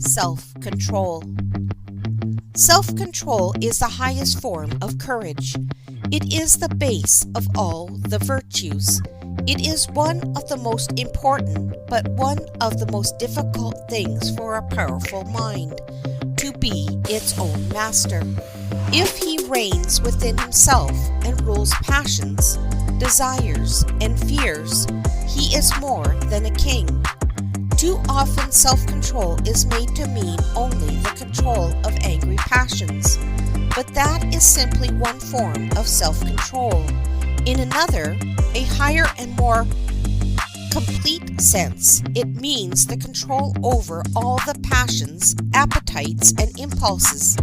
Self-control. Self-control is the highest form of courage. It is the base of all the virtues. It is one of the most important, but one of the most difficult things for a powerful mind, to be its own master. If he reigns within himself and rules passions, desires, and fears, he is more than a king. Too often self-control is made to mean only the control of angry passions, but that is simply one form of self-control. In another, a higher and more complete sense, it means the control over all the passions, appetites, and impulses.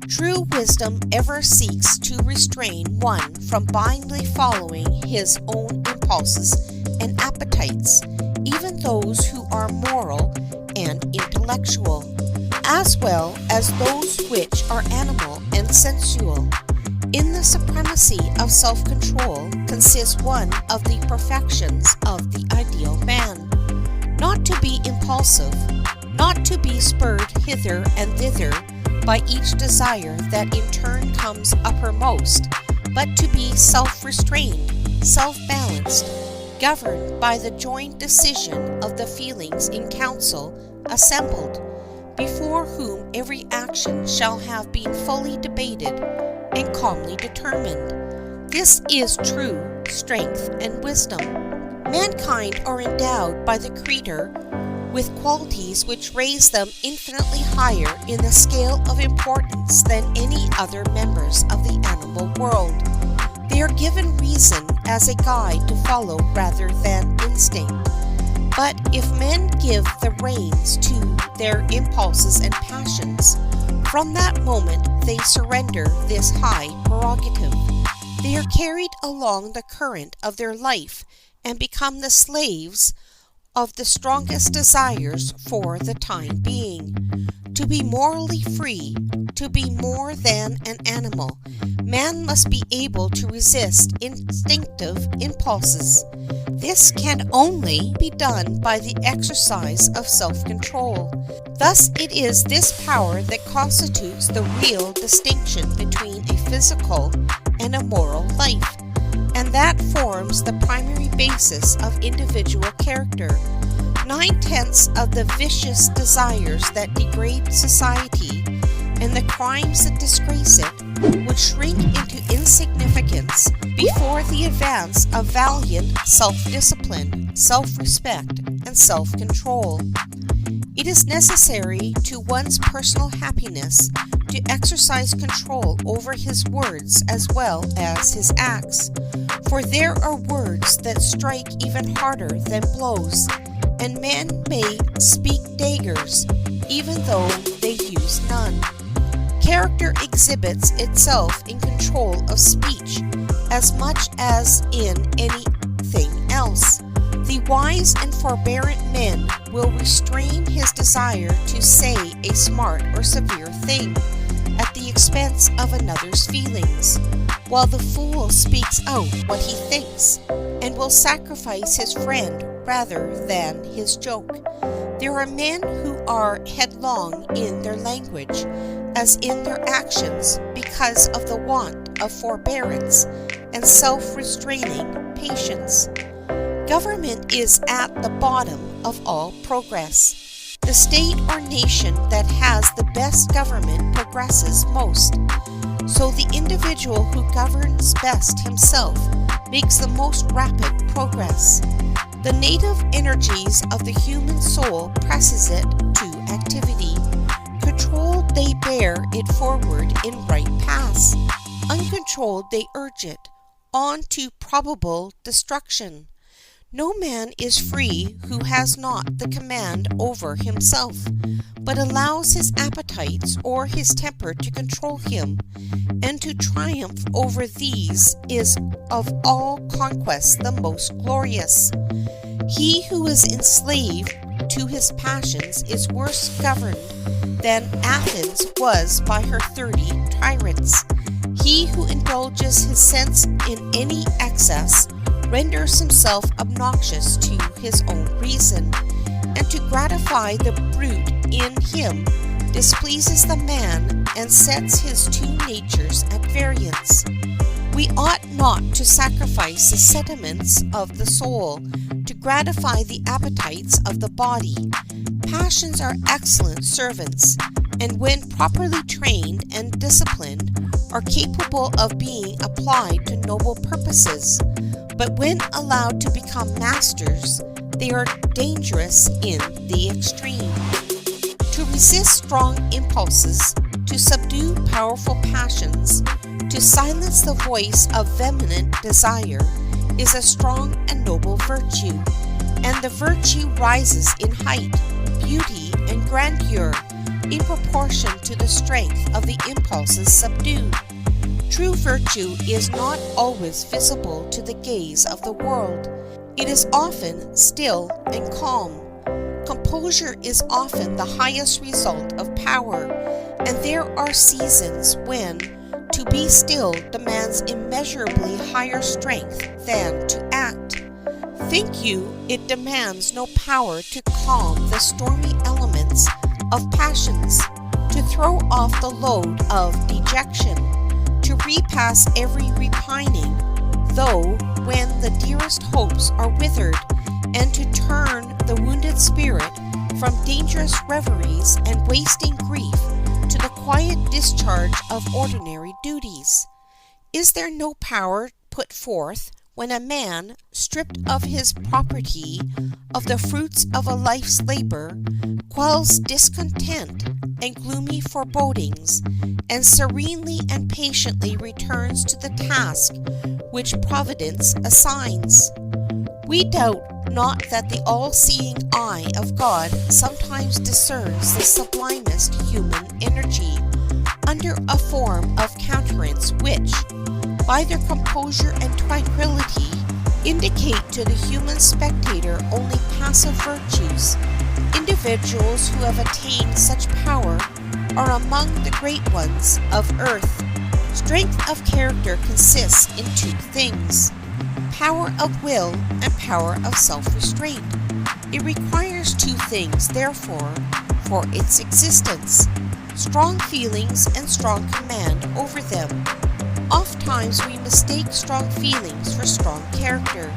True wisdom ever seeks to restrain one from blindly following his own impulses and appetites, even those who are moral and intellectual, as well as those which are animal and sensual. In the supremacy of self-control consists one of the perfections of the ideal man. Not to be impulsive, not to be spurred hither and thither by each desire that in turn comes uppermost, but to be self-restrained, self-balanced, governed by the joint decision of the feelings in council assembled, before whom every action shall have been fully debated and calmly determined. This is true strength and wisdom. Mankind are endowed by the Creator with qualities which raise them infinitely higher in the scale of importance than any other members of the animal world. They are given reason as a guide to follow rather than instinct. But if men give the reins to their impulses and passions, from that moment they surrender this high prerogative. They are carried along the current of their life and become the slaves of the strongest desires for the time being. To be morally free, to be more than an animal, man must be able to resist instinctive impulses. This can only be done by the exercise of self-control. Thus it is this power that constitutes the real distinction between a physical and a moral life, and that forms the primary basis of individual character. 9/10 of the vicious desires that degrade society and the crimes that disgrace it would shrink into insignificance before the advance of valiant self-discipline, self-respect, and self-control. It is necessary to one's personal happiness to exercise control over his words as well as his acts, for there are words that strike even harder than blows, and men may speak daggers even though they use none. Character exhibits itself in control of speech as much as in anything else. The wise and forbearant man will restrain his desire to say a smart or severe thing at the expense of another's feelings, while the fool speaks out what he thinks and will sacrifice his friend rather than his joke. There are men who are headlong in their language as in their actions because of the want of forbearance and self-restraining patience. Government is at the bottom of all progress. The state or nation that has the best government progresses most. So the individual who governs best himself makes the most rapid progress. The native energies of the human soul presses it to activity. Controlled, they bear it forward in right paths. Uncontrolled, they urge it on to probable destruction. No man is free who has not the command over himself, but allows his appetites or his temper to control him, and to triumph over these is of all conquests the most glorious. He who is enslaved to his passions is worse governed than Athens was by her 30 tyrants. He who indulges his sense in any excess renders himself obnoxious to his own reason. and to gratify the brute in him displeases the man and sets his two natures at variance. We ought not to sacrifice the sentiments of the soul to gratify the appetites of the body. Passions are excellent servants, and when properly trained and disciplined, are capable of being applied to noble purposes. But when allowed to become masters, they are dangerous in the extreme. To resist strong impulses, to subdue powerful passions, to silence the voice of vehement desire, is a strong and noble virtue, and the virtue rises in height, beauty, and grandeur in proportion to the strength of the impulses subdued. True virtue is not always visible to the gaze of the world. It is often still and calm. Composure is often the highest result of power, and there are seasons when to be still demands immeasurably higher strength than to act. Think you it demands no power to calm the stormy elements of passions, to throw off the load of dejection, to repass every repining, though when the dearest hopes are withered, and to turn the wounded spirit from dangerous reveries and wasting grief to the quiet discharge of ordinary duties? Is there no power put forth when a man, stripped of his property, of the fruits of a life's labor, quells discontent and gloomy forebodings, and serenely and patiently returns to the task which Providence assigns? We doubt not that the all-seeing eye of God sometimes discerns the sublimest human energy under a form of countenance which, by their composure and tranquillity, indicate to the human spectator only passive virtues. Individuals who have attained such power are among the great ones of earth. Strength of character consists in two things: power of will and power of self-restraint. It requires two things, therefore, for its existence: strong feelings and strong command over them. Ofttimes we mistake strong feelings for strong character.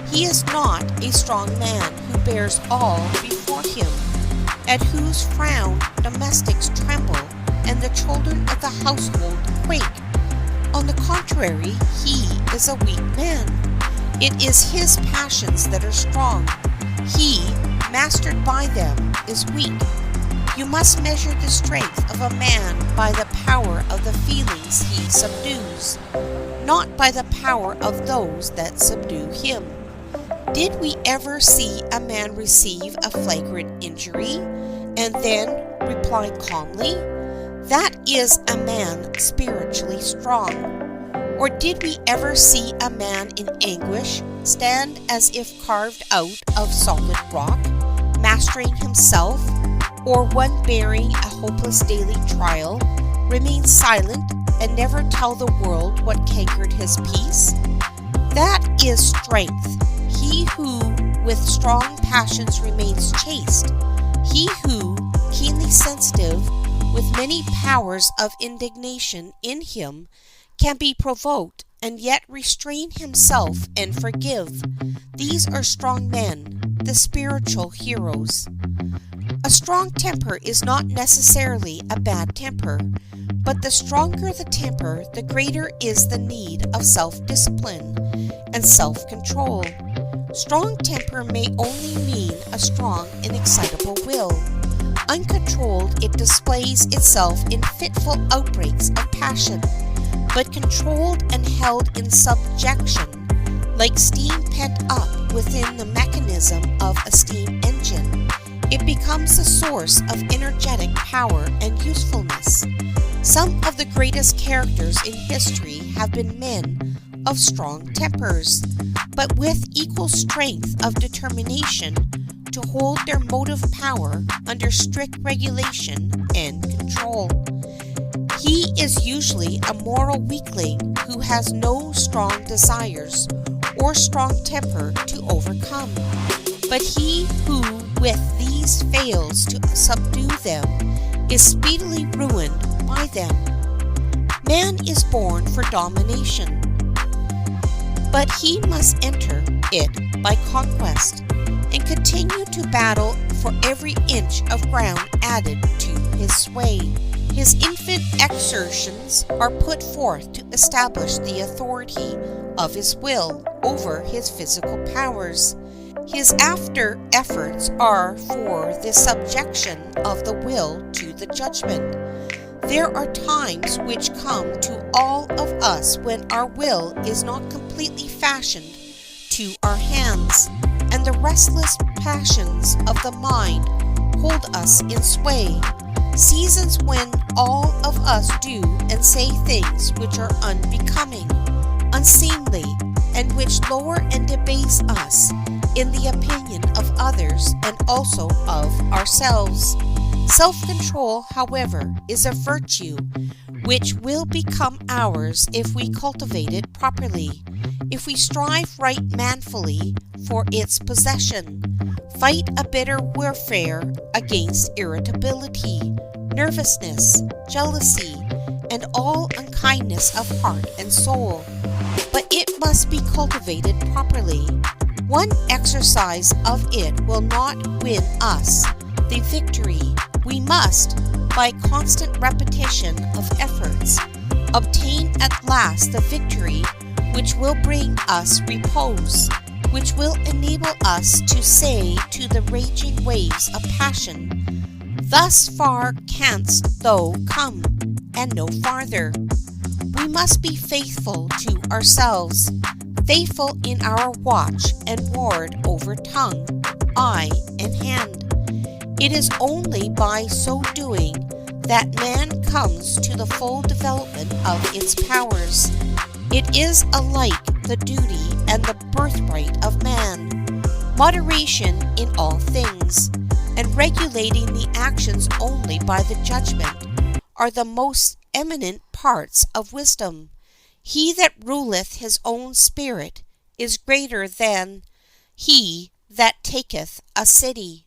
He is not a strong man who bears all before him, at whose frown domestics tremble and the children of the household quake. On the contrary, he is a weak man. It is his passions that are strong. He, mastered by them, is weak. You must measure the strength of a man by the power of the feelings he subdues, not by the power of those that subdue him. Did we ever see a man receive a flagrant injury, and then reply calmly, "That is a man spiritually strong"? Or did we ever see a man in anguish stand as if carved out of solid rock, mastering himself, or one bearing a hopeless daily trial, remain silent and never tell the world what cankered his peace? That is strength. He who with strong passions remains chaste, he who, keenly sensitive, with many powers of indignation in him, can be provoked and yet restrain himself and forgive. These are strong men, the spiritual heroes. A strong temper is not necessarily a bad temper, but the stronger the temper, the greater is the need of self-discipline and self-control. Strong temper may only mean a strong and excitable will. Uncontrolled, it displays itself in fitful outbreaks of passion, but controlled and held in subjection, like steam pent up within the mechanism of a steam engine, it becomes the source of energetic power and usefulness. Some of the greatest characters in history have been men of strong tempers, but with equal strength of determination to hold their motive power under strict regulation and control. He is usually a moral weakling who has no strong desires or strong temper to overcome, but he who with these fails to subdue them is speedily ruined by them. Man is born for domination, but he must enter it by conquest and continue to battle for every inch of ground added to his sway. His infant exertions are put forth to establish the authority of his will over his physical powers. His after efforts are for the subjection of the will to the judgment. There are times which come to all of us when our will is not completely fashioned to our hands, and the restless passions of the mind hold us in sway. Seasons when all of us do and say things which are unbecoming, unseemly, and which lower and debase us in the opinion of others and also of ourselves. Self-control, however, is a virtue which will become ours if we cultivate it properly, if we strive right manfully for its possession, fight a bitter warfare against irritability, nervousness, jealousy, and all unkindness of heart and soul. But it must be cultivated properly. One exercise of it will not win us the victory. We must, by constant repetition of efforts, obtain at last the victory which will bring us repose, which will enable us to say to the raging waves of passion, "Thus far canst thou come, and no farther." We must be faithful to ourselves, faithful in our watch and ward over tongue, eye, and hand. It is only by so doing that man comes to the full development of its powers. It is alike the duty and the birthright of man. Moderation in all things, and regulating the actions only by the judgment, are the most eminent parts of wisdom. He that ruleth his own spirit is greater than he that taketh a city.